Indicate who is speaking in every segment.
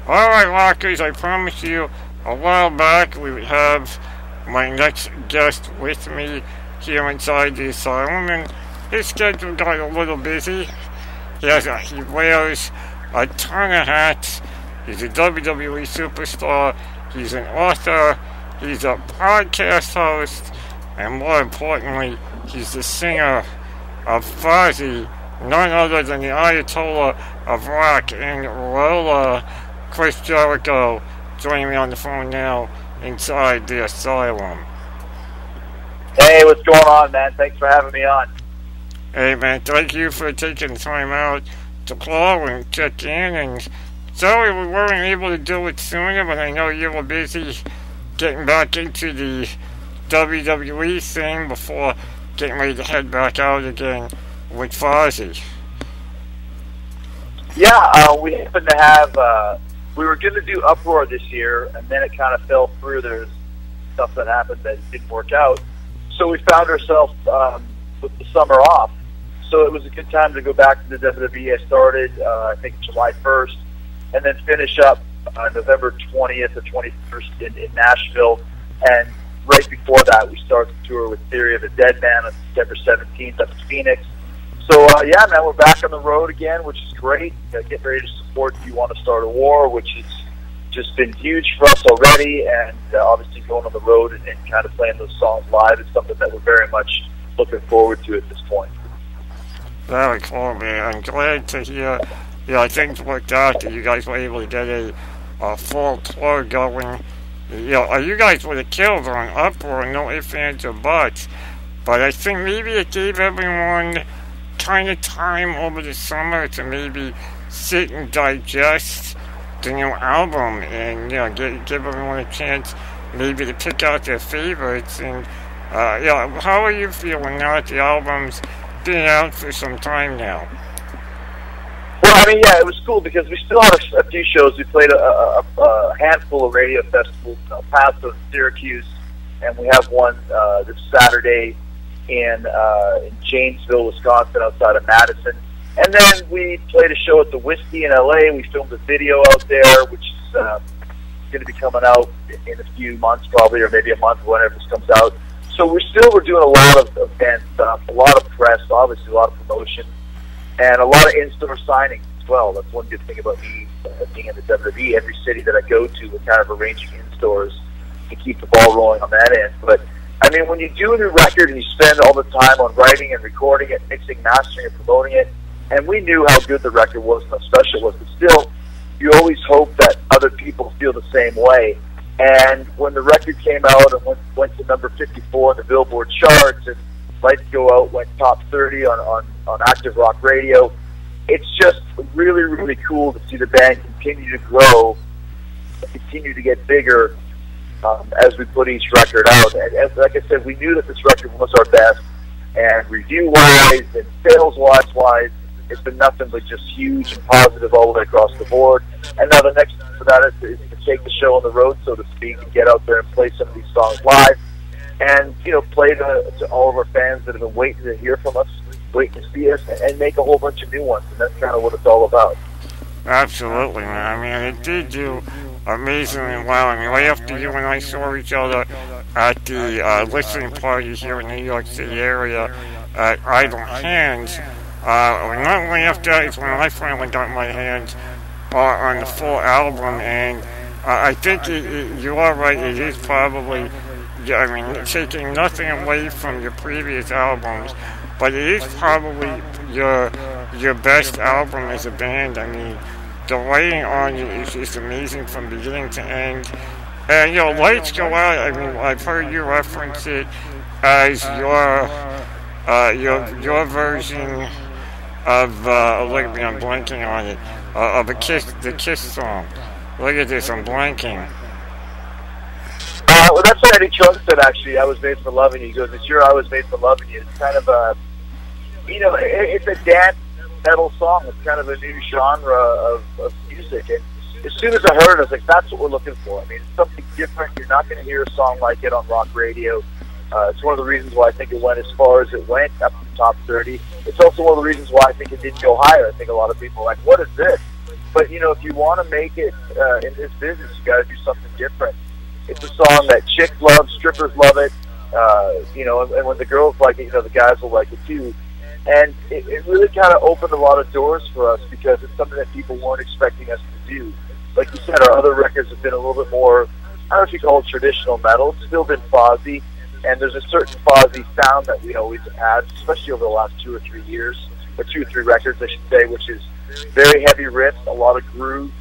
Speaker 1: Alright, Lockers, I promised you a while back we would have my next guest with me here inside the asylum, and his schedule got a little busy. He wears a ton of hats. He's a WWE superstar. He's an author. He's a podcast host. And more importantly, he's the singer of Fozzy, none other than the Ayatollah of rock and roller, Chris Jericho, joining me on the phone now inside the asylum.
Speaker 2: Hey, what's going on, man? Thanks for having me on.
Speaker 1: Hey, man, thank you for taking the time out to call and check in. And sorry we weren't able to do it sooner, but I know you were busy getting back into the WWE thing before getting ready to head back out again with Fozzy.
Speaker 2: Yeah, we happened to have, we were going to do Uproar this year, and then it kind of fell through. There's stuff that happened that didn't work out. So we found ourselves with the summer off. So it was a good time to go back to the WWE. I started, I think, July 1st, and then finish up November 20th or 21st in Nashville. And right before that, we started the tour with Theory of a Dead Man on September 17th up in Phoenix. So, yeah, man, we're back on the road again, which is great. Getting ready to support If You Want to Start a War, which has just been huge for us already. And obviously going on the road and kind of playing those songs live is something that we're very much looking forward to at this point.
Speaker 1: Very cool, man. I'm glad to hear, things worked out, that you guys were able to get a full tour going. You guys would have killed on Uproar, no ifs, ands, or buts. But I think maybe it gave everyone kind of time over the summer to maybe sit and digest the new album and, give everyone a chance maybe to pick out their favorites. And, how are you feeling now that the album's been out for some time now?
Speaker 2: Well, I mean, yeah, it was cool because we still had a few shows. We played a handful of radio festivals, El Paso and Syracuse, and we have one this Saturday in Janesville, Wisconsin, outside of Madison. And then we played a show at the Whiskey in LA. We filmed a video out there, which is going to be coming out in a few months, probably, or maybe a month, whenever this comes out. So we're doing a lot of band stuff, a lot of press, obviously a lot of promotion, and a lot of in-store signings as well. That's one good thing about me being in the WWE. Every city that I go to, we're kind of arranging in-stores to keep the ball rolling on that end. But, I mean, when you do a new record and you spend all the time on writing and recording it, mixing, mastering, and promoting it, and we knew how good the record was and how special it was, but still, you always hope that other people feel the same way. And when the record came out and went to number 54 in the Billboard charts, and Lights Go Out went top 30 on Active Rock Radio, it's just really, really cool to see the band continue to grow, continue to get bigger as we put each record out. And like I said, we knew that this record was our best, and review-wise and sales-wise, it's been nothing but just huge and positive all the way across the board. And now the next step for that is to take the show on the road, so to speak, and get out there and play some of these songs live. And, play to all of our fans that have been waiting to hear from us, waiting to see us, and make a whole bunch of new ones. And that's kind of what it's all about.
Speaker 1: Absolutely, man. I mean, it did do amazingly well. I mean, right after you and I saw each other at the listening party here in the New York City area at Idle Hands, not only after that is when I finally got my hands on the full album, and I think you are right, it is probably, taking nothing away from your previous albums, but it is probably your best album as a band. I mean, the writing on it is just amazing from beginning to end. And, Lights Go Out, I mean, I've heard you reference it as your version of, look at me, I'm blanking on it, of the Kiss song. Look at this, I'm blanking.
Speaker 2: Well, that's what Eddie Trunk said, actually. I Was Made for Loving You. He goes, it's your I Was Made for Loving You. It's kind of a, it's a dance metal song. It's kind of a new genre of music. And as soon as I heard it, I was like, that's what we're looking for. I mean, it's something different. You're not going to hear a song like it on rock radio. It's one of the reasons why I think it went as far as it went, up to the top 30. It's also one of the reasons why I think it didn't go higher. I think a lot of people are like, what is this? But, you know, if you want to make it in this business, you got to do something different. It's a song that chicks love, strippers love it, you know, and when the girls like it, you know, the guys will like it too. And it really kind of opened a lot of doors for us because it's something that people weren't expecting us to do. Like you said, our other records have been a little bit more, I don't know if you call it traditional metal. It's still been Fozzy, and there's a certain Fozzy sound that we always have had, especially over the last 2 or 3 years, or 2 or 3 records, I should say, which is very heavy riffs, a lot of groove,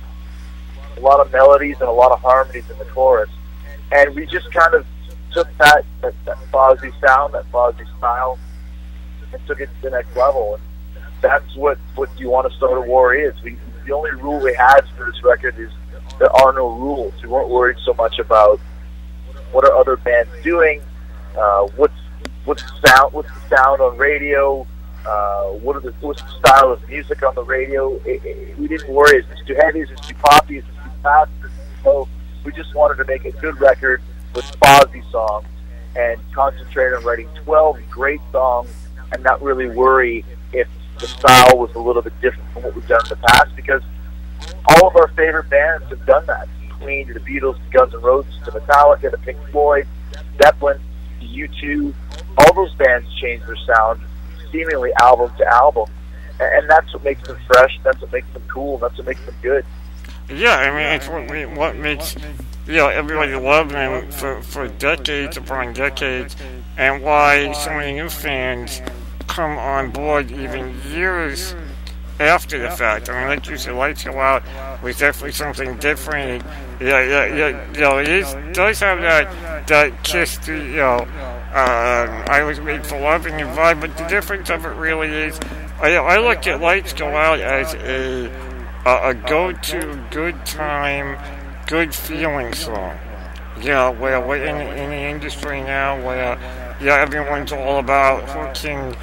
Speaker 2: a lot of melodies, and a lot of harmonies in the chorus. And we just kind of took that Fozzy sound, that Fozzy style, and took it to the next level. And that's what You Want to Start a War is. The only rule we had for this record is there are no rules. We weren't worried so much about what are other bands doing, what's the sound on radio, what's the style of music on the radio. We didn't worry, is this too heavy, is this too poppy, is this too fast, is this too slow. We just wanted to make a good record with Fozzy songs and concentrate on writing 12 great songs and not really worry if the style was a little bit different from what we've done in the past, because all of our favorite bands have done that. Queen to the Beatles, to Guns N' Roses, to Metallica, to Pink Floyd, Zeppelin, to U2. All those bands change their sound seemingly album to album. And that's what makes them fresh, that's what makes them cool, that's what makes them good.
Speaker 1: Yeah, I mean, it's what makes, you know, everybody love them for decades upon decades, and why so many new fans come on board even years after the fact. I mean, like you said, Lights Go Out was definitely something different. You know, it does have that Kiss, you know, I Was Made for Loving You vibe, but the difference of it really is, I look at Lights Go Out as a go-to, good time, good feeling song. You know, where we're in the industry now, where, yeah, everyone's all about hooking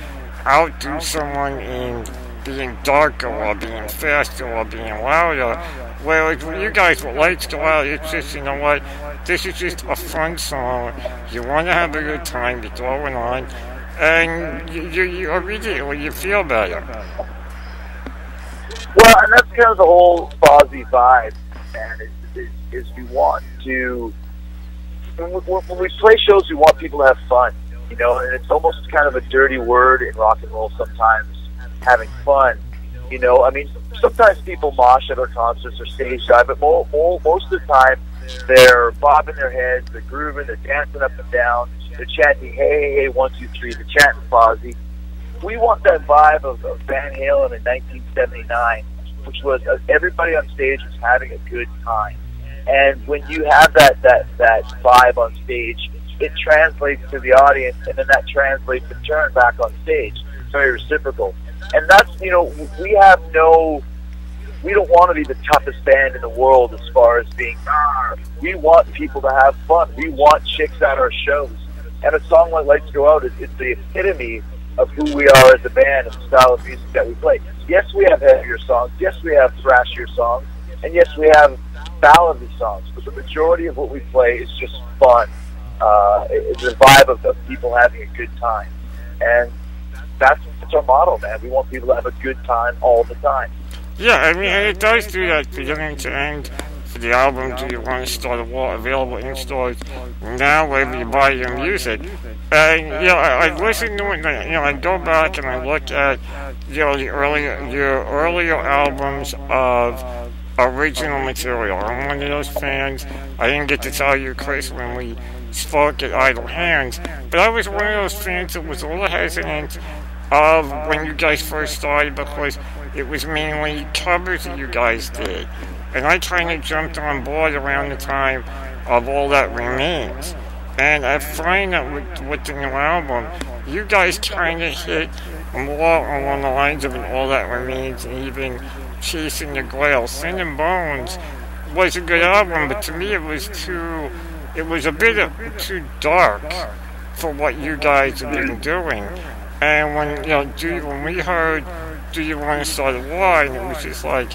Speaker 1: outdo someone in being darker or being faster or being louder. Whereas when you guys with Lights Go Out, it's just, you know what, this is just a fun song. You want to have a good time, you throw it on, and you immediately you feel better.
Speaker 2: Well, and that's kind of the whole Fozzy vibe, man, is we want to, when we play shows, we want people to have fun, you know, and it's almost kind of a dirty word in rock and roll sometimes, having fun, you know. I mean, sometimes people mosh at our concerts or stage dive, but most of the time they're bobbing their heads, they're grooving, they're dancing up and down, they're chanting, hey, hey, hey, 1, 2, 3, they're chanting Fozzy. We want that vibe of Van Halen in 1979, which was everybody on stage was having a good time. And when you have that vibe on stage, it translates to the audience, and then that translates in turn back on stage. It's very reciprocal. And that's, you know, we don't want to be the toughest band in the world as far as being, we want people to have fun. We want chicks at our shows. And a song like Lights Go Out is the epitome of who we are as a band and the style of music that we play. Yes, we have heavier songs. Yes, we have thrashier songs. And yes, we have ballady songs. But the majority of what we play is just fun. It's a vibe of people having a good time. And that's our motto, man. We want people to have a good time all the time.
Speaker 1: Yeah, I mean, it does do that beginning to end. For the album, Do You Want to Start a War, available in stores now wherever you buy your music. And, you know, I listen to it, you know, I go back and I look at, you know, your earlier albums of original material. I'm one of those fans. I didn't get to tell you, Chris, when we spoke at Idle Hands, but I was one of those fans that was a little hesitant of when you guys first started, because it was mainly covers that you guys did. And I kind of jumped on board around the time of All That Remains. And I find that with the new album, you guys kind of hit more along the lines of an All That Remains, and even Chasing the Grail. Sin and Bones was a good album, but to me it was a bit too dark for what you guys have been doing. And when we heard Do You Want to Start a War, and it was just like,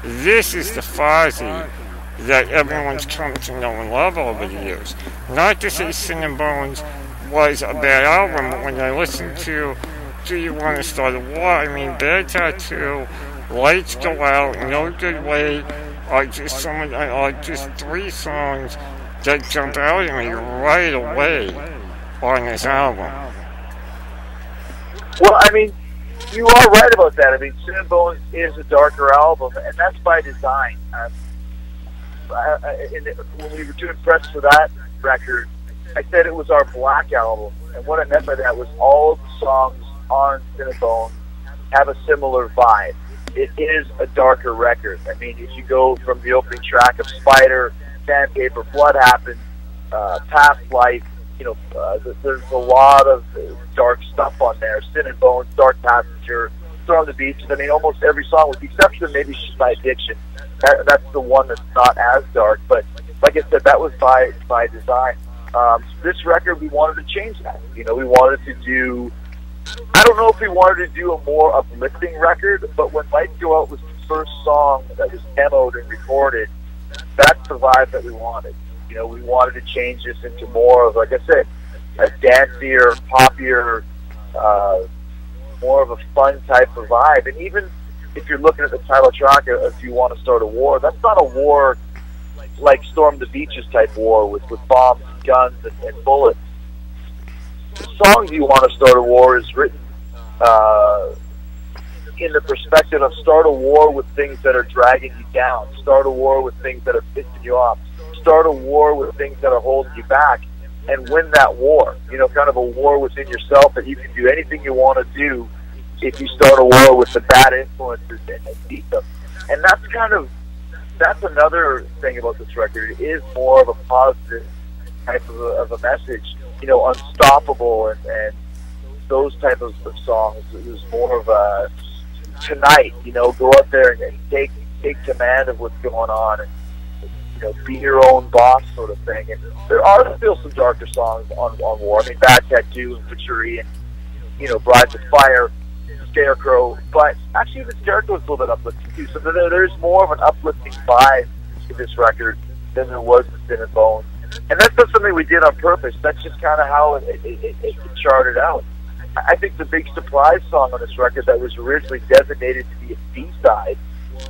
Speaker 1: this is the Fozzy that everyone's come to know and love over the years. Not to say Sin and Bones was a bad album, but when I listened to Do You Want to Start a War, I mean, Bad Tattoo Lights Go Out, No Good Way are just just three songs that jumped out at me right away on this album.
Speaker 2: Well, I mean, you are right about that. I mean, Sin and Bones is a darker album, and that's by design. When we were doing press for that record, I said it was our black album, and what I meant by that was all the songs on Sin and Bones have a similar vibe. It is a darker record. I mean, if you go from the opening track of Spider, Sandpaper, Blood Happens, Past Life, there's a lot of dark stuff on there. Sin and Bones, Dark Passenger, Storm the Beaches. I mean, almost every song, with the exception of maybe She's My Addiction. That's the one that's not as dark. But like I said, that was by design. This record, we wanted to change that. We wanted to do... I don't know if we wanted to do a more uplifting record, but when Lights Go Out was the first song that was demoed and recorded, that's the vibe that we wanted. We wanted to change this into more of, like I said, a dancier, poppier, more of a fun type of vibe. And even if you're looking at the title track, If You Want to Start a War, that's not a war like Storm the Beaches type war with bombs and guns and bullets. The song You Want to Start a War is written in the perspective of start a war with things that are dragging you down, start a war with things that are pissing you off, start a war with things that are holding you back, and win that war. Kind of a war within yourself that you can do anything you want to do if you start a war with the bad influences and beat them. And that's another thing about this record. It is more of a positive type of a message. Unstoppable and those type of songs. It was more of a tonight, go out there and take command of what's going on and, be your own boss sort of thing. And there are still some darker songs on war. I mean, Bad Tattoo and Butchery and, Brides of Fire, Scarecrow. But actually, the Scarecrow is a little bit uplifting too. So there's more of an uplifting vibe to this record than there was in Sin and Bones. And that's not something we did on purpose. That's just kind of how it charted out. I think the big surprise song on this record that was originally designated to be a B-side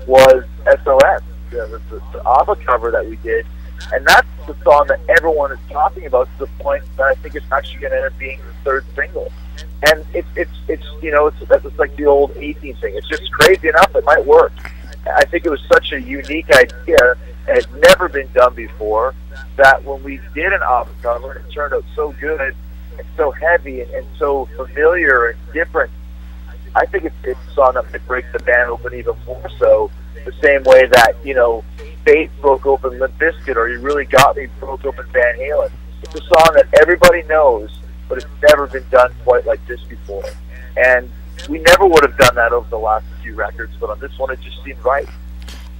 Speaker 2: was SOS, the ABBA cover that we did. And that's the song that everyone is talking about to the point that I think it's actually going to end up being the third single. And it's like the old 18 thing. It's just crazy enough it might work. I think it was such a unique idea, and it had never been done before, that when we did an ABBA cover, it turned out so good and so heavy and so familiar and different. I think it's a song that might break the band open even more so, the same way that, Faith broke open Limp Bizkit, or You Really Got Me broke open Van Halen. It's a song that everybody knows, but it's never been done quite like this before. And we never would have done that over the last few records, but on this one it just seemed right.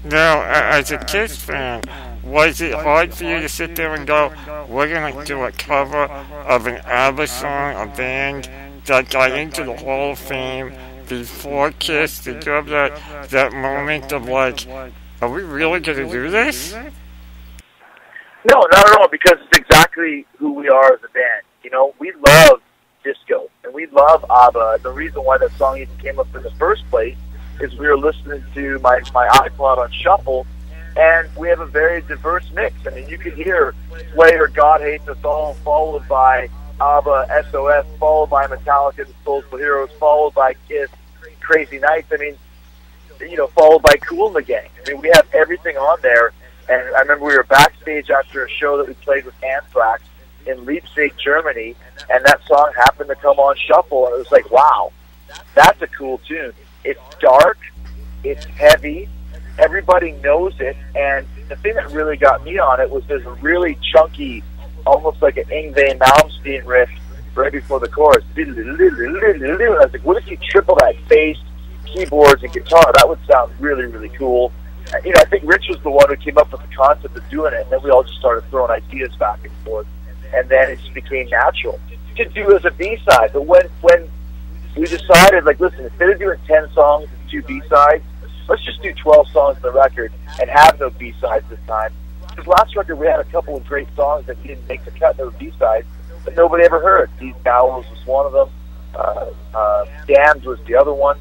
Speaker 1: Now, as a Kiss fan, was it hard for you to sit there and go, we're going to do a cover of an ABBA song, a band that got into the Hall of Fame before Kiss? Did you have that moment of like, are we really going to do this?
Speaker 2: No, not at all, because it's exactly who we are as a band. We love disco, and we love ABBA. The reason why that song even came up in the first place is we were listening to my iPod on shuffle, and we have a very diverse mix. I mean, you could hear Slayer, God Hates Us All, followed by ABBA, SOS, followed by Metallica, The Soulful Heroes, followed by Kiss, Crazy Nights. I mean, followed by Kool and the Gang. I mean, we have everything on there. And I remember we were backstage after a show that we played with Anthrax in Leipzig, Germany, and that song happened to come on shuffle, and it was like, wow, that's a cool tune. It's dark, it's heavy, everybody knows it, and the thing that really got me on it was there's a really chunky, almost like an Yngwie Malmsteen riff right before the chorus. I was like, what if you triple that bass, keyboards, and guitar? That would sound really, really cool. I think Rich was the one who came up with the concept of doing it, and then we all just started throwing ideas back and forth, and then it just became natural to do as a B-side. But when we decided, like, listen, instead of doing 10 songs and 2 B-sides, let's just do 12 songs on the record and have no B-sides this time. Because last record we had a couple of great songs that didn't make the cut, that were B-sides, but nobody ever heard. These Bowels was one of them. Damned was the other one.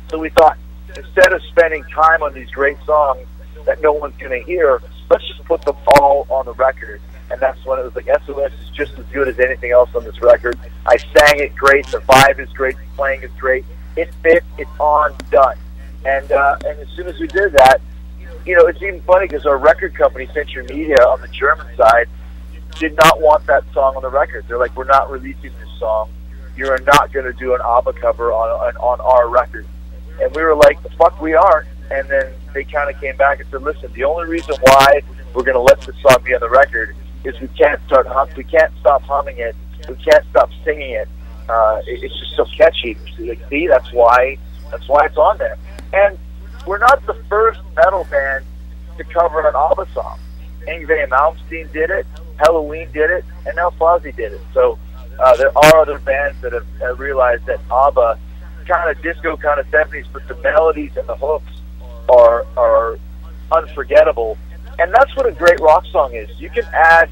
Speaker 2: So we thought, instead of spending time on these great songs that no one's going to hear, let's just put them all on the record. And that's when it was like, SOS is just as good as anything else on this record. I sang it great, the vibe is great, the playing is great. It fits, it's on, done. And as soon as we did that, it's even funny because our record company, Century Media, on the German side, did not want that song on the record. They're like, we're not releasing this song. You're not going to do an ABBA cover on our record. And we were like, the fuck we aren't. And then they kind of came back and said, listen, the only reason why we're going to let this song be on the record is we can't stop humming it. We can't stop singing it. It's just so catchy. Like, see, that's why it's on there. And we're not the first metal band to cover an ABBA song. Yngwie Malmsteen did it, Halloween did it, and now Fozzy did it. So there are other bands that have realized that ABBA, kind of disco, kind of 70s, but the melodies and the hooks are unforgettable. And that's what a great rock song is. You can add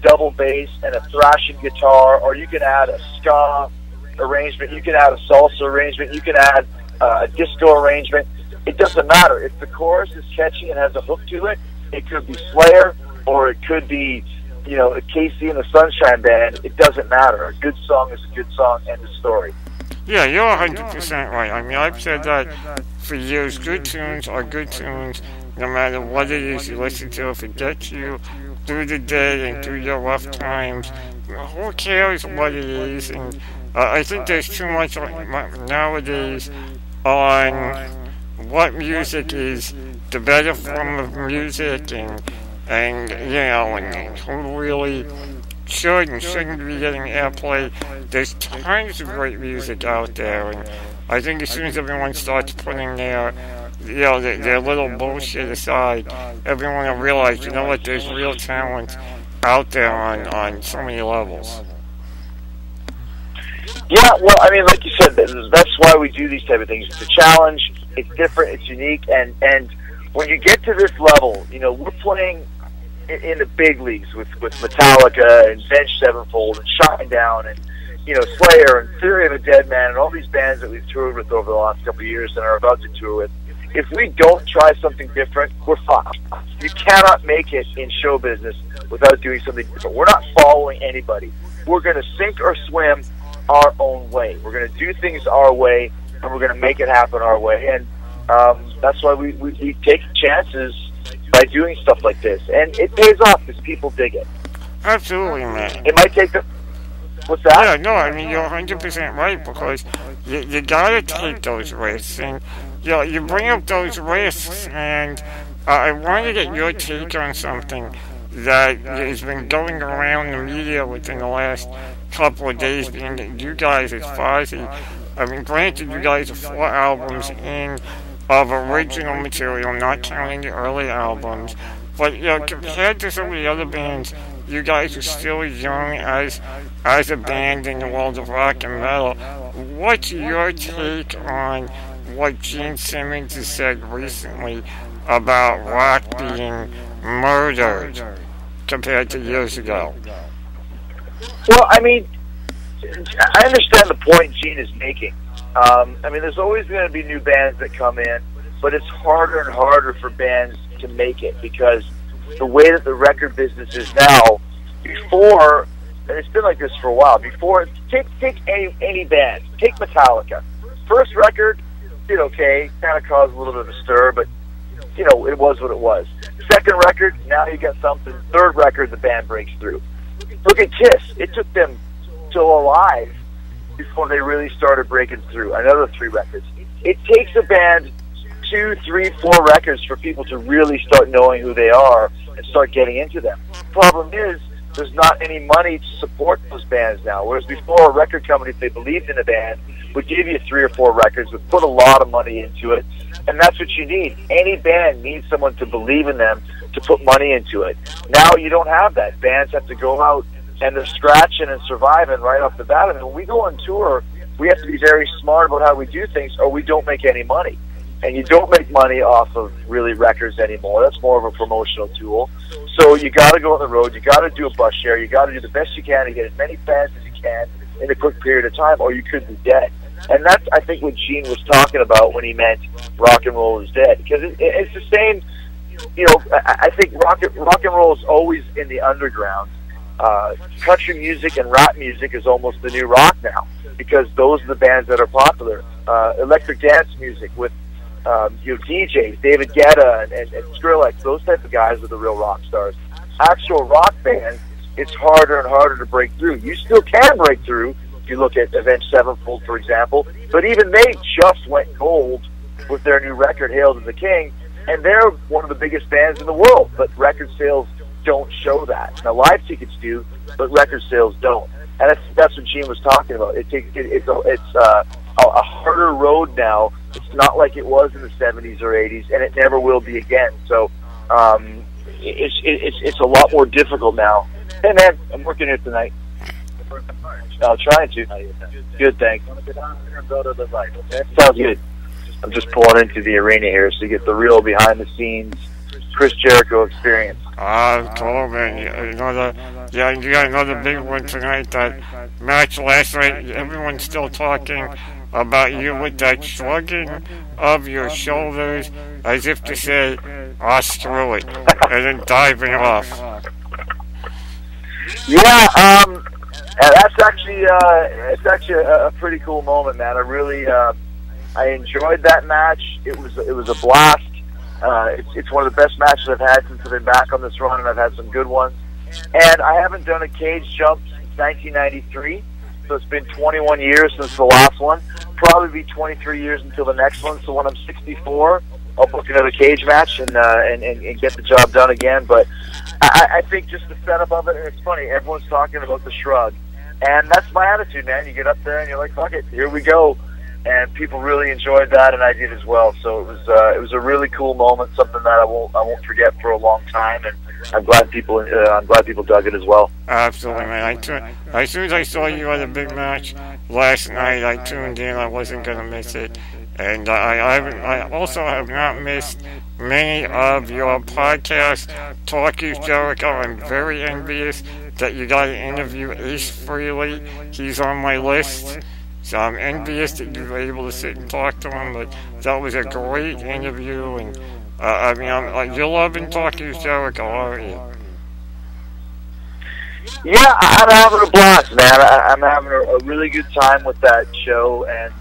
Speaker 2: double bass and a thrashing guitar, or you can add a ska arrangement, you can add a salsa arrangement, you can add a disco arrangement. It doesn't matter. If the chorus is catchy and has a hook to it, it could be Slayer or it could be, Casey and the Sunshine Band. It doesn't matter. A good song is a good song, end of story.
Speaker 1: Yeah, you're 100% right. I mean, I've said that for years. Good tunes are good tunes, no matter what it is you listen to. If it gets you through the day and through your rough times, who cares what it is? And I think there's too much nowadays on what music is the better form of music, and who really should and shouldn't be getting airplay. There's tons of great music out there, and I think as soon as everyone starts putting their little bullshit aside, everyone will realize, there's real talent out there on so many levels.
Speaker 2: Yeah, well, I mean, like you said, that's why we do these type of things. It's a challenge, it's different, it's unique, and when you get to this level, we're playing in the big leagues with Metallica and Avenged Sevenfold and Shinedown and Slayer and Theory of a Dead Man and all these bands that we've toured with over the last couple of years and are about to tour with. If we don't try something different, we're fucked. You cannot make it in show business without doing something different. We're not following anybody. We're going to sink or swim our own way. We're going to do things our way, and we're going to make it happen our way. And that's why we take chances by doing stuff like this. And it pays off because people dig it.
Speaker 1: Absolutely, man.
Speaker 2: It might take What's that?
Speaker 1: Yeah, no, I mean, you're 100% right, because you gotta take those risks. And, you bring up those risks, and I want to get your take on something that has been going around the media within the last couple of days, being that you guys as Fozzy, I mean, granted, you guys are 4 albums in of original material, not counting the early albums, but compared to some of the other bands, you guys are still young as a band in the world of rock and metal. What's your take on what Gene Simmons has said recently about rock being murdered compared to years ago?
Speaker 2: Well, I mean, I understand the point Gene is making. I mean, there's always going to be new bands that come in, but it's harder and harder for bands to make it because the way that the record business is now, before, and it's been like this for a while, before, take any band, take Metallica. First record did okay, kind of caused a little bit of a stir, but, it was what it was. Second record, now you got something. Third record, the band breaks through. Look at Kiss. It took them till Alive before they really started breaking through. Another 3 records. It takes a band 2, 3, 4 records for people to really start knowing who they are and start getting into them. Problem is, there's not any money to support those bands now. Whereas before, a record company, if they believed in a band, would give you 3 or 4 records, would put a lot of money into it, and that's what you need. Any band needs someone to believe in them, to put money into it. Now you don't have that. Bands have to go out and they're scratching and surviving right off the bat. I mean, when we go on tour, we have to be very smart about how we do things, or we don't make any money. And you don't make money off of really records anymore. That's more of a promotional tool. So you got to go on the road. You got to do a bus share. You got to do the best you can to get as many fans as you can in a quick period of time, or you could be dead. And that's, I think, what Gene was talking about when he meant rock and roll is dead. Because it's the same, you know, I think rock and roll is always in the underground. Country music and rap music is almost the new rock now, because those are the bands that are popular. Electric dance music with you know, DJs, David Guetta and Skrillex, those type of guys are the real rock stars. Actual rock bands, it's harder and harder to break through. You still can break through. If you look at Avenged Sevenfold, for example, but even they just went gold with their new record, Hail to the King, and they're one of the biggest bands in the world, but record sales don't show that. Now, live tickets do, but record sales don't. And that's what Gene was talking about. It's a harder road now. It's not like it was in the 70s or 80s, and it never will be again. So it's a lot more difficult now. Hey, man, I'm working here tonight. I'm trying to. Good, thanks. Sounds good. I'm just pulling into the arena here so you get the real behind-the-scenes Chris Jericho experience.
Speaker 1: Cool, man. You got another big one tonight. That match last night, everyone's still talking about you with that shrugging of your shoulders as if to say, screw it, and then diving off. Yeah,
Speaker 2: that's actually a pretty cool moment, man. I really I enjoyed that match. It was a blast. It's one of the best matches I've had since I've been back on this run, and I've had some good ones. And I haven't done a cage jump since 1993, so it's been 21 years since the last one. Probably be 23 years until the next one. So when I'm 64, I'll book another cage match and get the job done again. But I think just the setup of it, and it's funny, everyone's talking about the shrug, and that's my attitude, man. You get up there and you're like, fuck it, here we go. And people really enjoyed that, and I did as well. So it was a really cool moment, something that I won't forget for a long time. And I'm glad people dug it as well.
Speaker 1: Absolutely, man. As soon as I saw you at a big match last night, I tuned in. I wasn't gonna miss it, and I also have not missed many of your podcasts. Talk is Jericho. I'm very envious that you got to interview Ace Frehley. He's on my list. So I'm envious that you were able to sit and talk to him, but that was a great interview, and you're loving Talking Jericho, aren't you?
Speaker 2: Yeah, I'm having a blast, man. I'm having a really good time with that show, and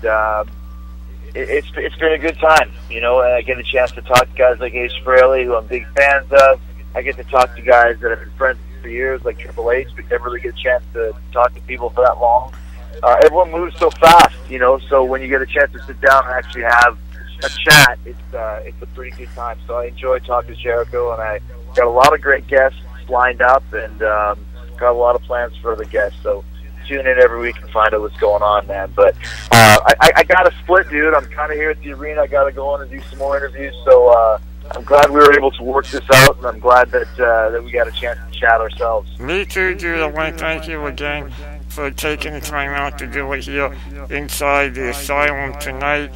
Speaker 2: it's been a good time, you know. And I get a chance to talk to guys like Ace Frehley, who I'm big fans of. I get to talk to guys that have been friends for years, like Triple H, but never really get a chance to talk to people for that long. Everyone moves so fast, you know, so when you get a chance to sit down and actually have a chat, it's a pretty good time. So I enjoy Talking to Jericho, and I got a lot of great guests lined up, and got a lot of plans for the guests. So tune in every week and find out what's going on, man. But I got to split, dude. I'm kind of here at the arena. I got to go on and do some more interviews. So I'm glad we were able to work this out, and I'm glad that we got a chance to chat ourselves.
Speaker 1: Me too, dude. I want to thank you again for taking the time out to do it here inside the Asylum tonight.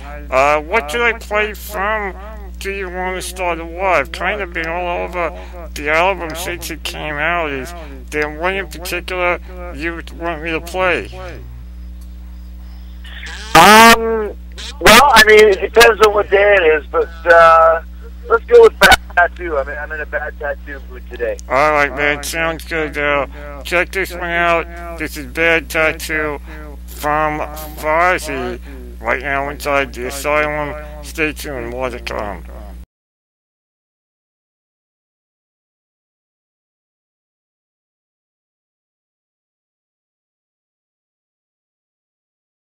Speaker 1: What should I play from Do You Want to Start a War? I've kind of been all over the album since it came out. Is there one in particular you want me to play?
Speaker 2: Well, I mean, it depends on what day it is, but let's go with Bad Tattoo. I mean, I'm in a Bad Tattoo mood today.
Speaker 1: Alright, man. Sounds good. Check this one out. This is Bad Tattoo from Fozzy right now inside the Asylum. Stay tuned. More to come.